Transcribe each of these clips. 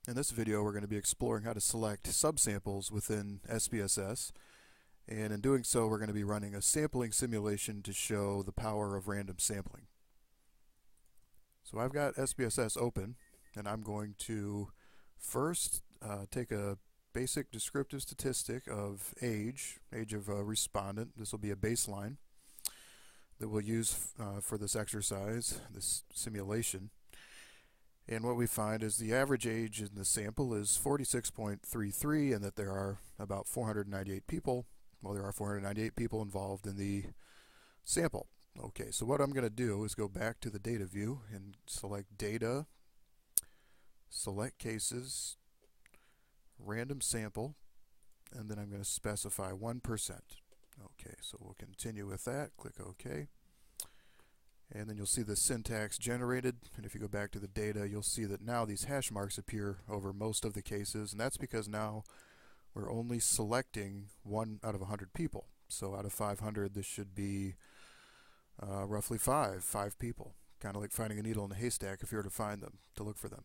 In this video, we're going to be exploring how to select subsamples within SPSS, and in doing so, we're going to be running a sampling simulation to show the power of random sampling. So I've got SPSS open, and I'm going to first take a basic descriptive statistic of age of a respondent. This will be a baseline that we'll use for this exercise, this simulation. And what we find is the average age in the sample is 46.33, and that there are about 498 people. Well, there are 498 people involved in the sample. Okay, so what I'm going to do is go back to the data view and select Data, Select Cases, Random Sample, and then I'm going to specify 1%. Okay, so we'll continue with that. Click OK. And then you'll see the syntax generated, and if you go back to the data, you'll see that now these hash marks appear over most of the cases, and that's because now we're only selecting 1 out of 100 people. So out of 500, this should be roughly 5 people, kind of like finding a needle in a haystack if you were to find them, to look for them.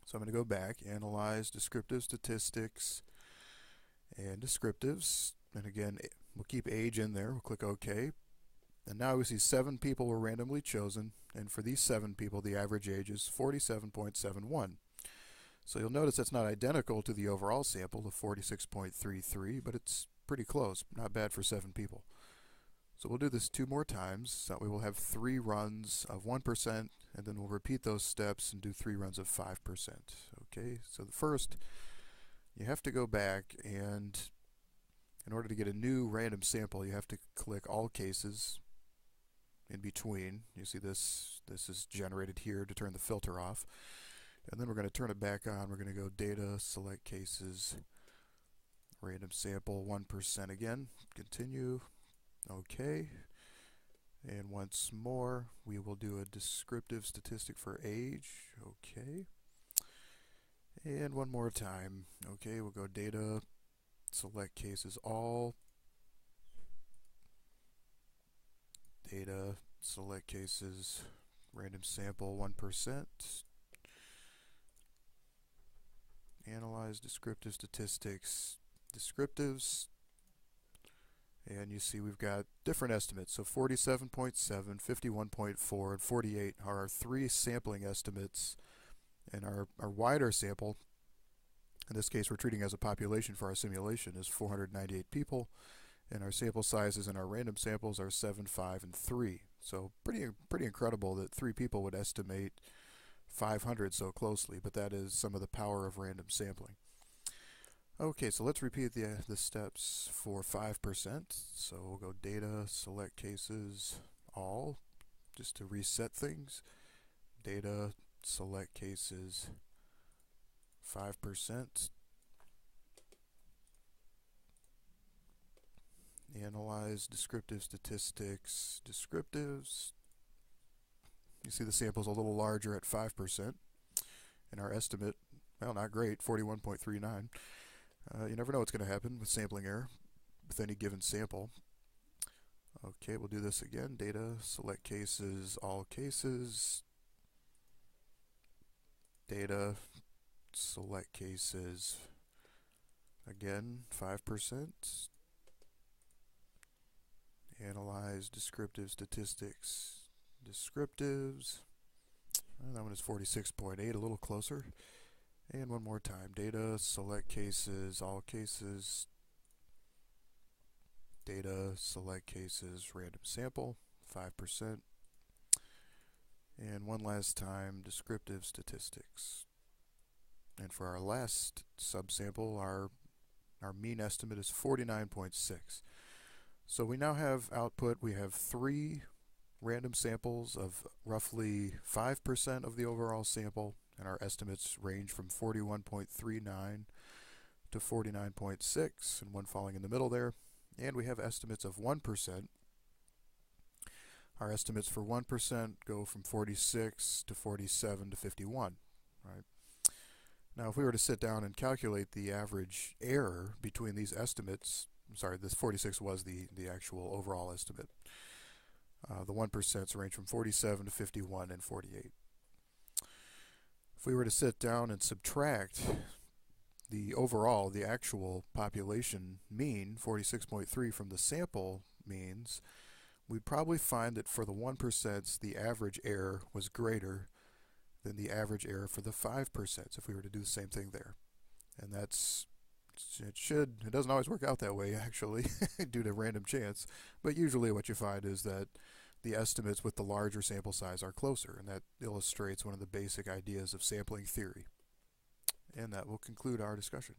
So I'm going to go back, Analyze Descriptive Statistics, and Descriptives, and again, we'll keep age in there. We'll click OK. And now we see 7 people were randomly chosen, and for these 7 people, the average age is 47.71. So you'll notice that's not identical to the overall sample of 46.33, but it's pretty close, not bad for 7 people. So we'll do this 2 more times, so we will have 3 runs of 1%, and then we'll repeat those steps and do 3 runs of 5%. Okay, so the first, you have to go back, and in order to get a new random sample, you have to click All Cases. In between, you see this is generated here to turn the filter off, and then we're going to turn it back on. We're going to go Data, Select Cases, Random Sample, 1% again, continue, OK, and once more we will do a descriptive statistic for age, OK, and one more time, OK, we'll go Data, Select Cases All, Data, Select Cases, Random Sample, 1%. Analyze Descriptive Statistics, Descriptives, and you see we've got different estimates. So 47.7, 51.4, and 48 are our 3 sampling estimates, and our wider sample, in this case we're treating as a population for our simulation, is 498 people. And our sample sizes in our random samples are 7, 5, and 3. So pretty incredible that 3 people would estimate 500 so closely, but that is some of the power of random sampling. Okay, so let's repeat the steps for 5%. So we'll go Data, Select Cases, All, just to reset things. Data, Select Cases, 5%. Analyze Descriptive Statistics, Descriptives. You see the sample's a little larger at 5%, and our estimate, well, not great, 41.39. You never know what's going to happen with sampling error with any given sample. Okay, we'll do this again. Data, Select Cases, All Cases. Data, Select Cases, again, 5%. Analyze Descriptive Statistics, Descriptives. That one is 46.8, a little closer. And one more time. Data, Select Cases, All Cases. Data, Select Cases, Random Sample, 5%. And one last time, Descriptive Statistics. And for our last subsample, our mean estimate is 49.6. So we now have output. We have 3 random samples of roughly 5% of the overall sample, and our estimates range from 41.39 to 49.6, and one falling in the middle there. And we have estimates of 1%. Our estimates for 1% go from 46 to 47 to 51. Right? Now, if we were to sit down and calculate the average error between these estimates, I'm sorry, this 46 was the actual overall estimate. The 1% range from 47 to 51 and 48. If we were to sit down and subtract the actual population mean, 46.3, from the sample means, we'd probably find that for the 1%, the average error was greater than the average error for the 5% if we were to do the same thing there. And it doesn't always work out that way actually due to random chance, but usually what you find is that the estimates with the larger sample size are closer, and that illustrates one of the basic ideas of sampling theory. And that will conclude our discussion.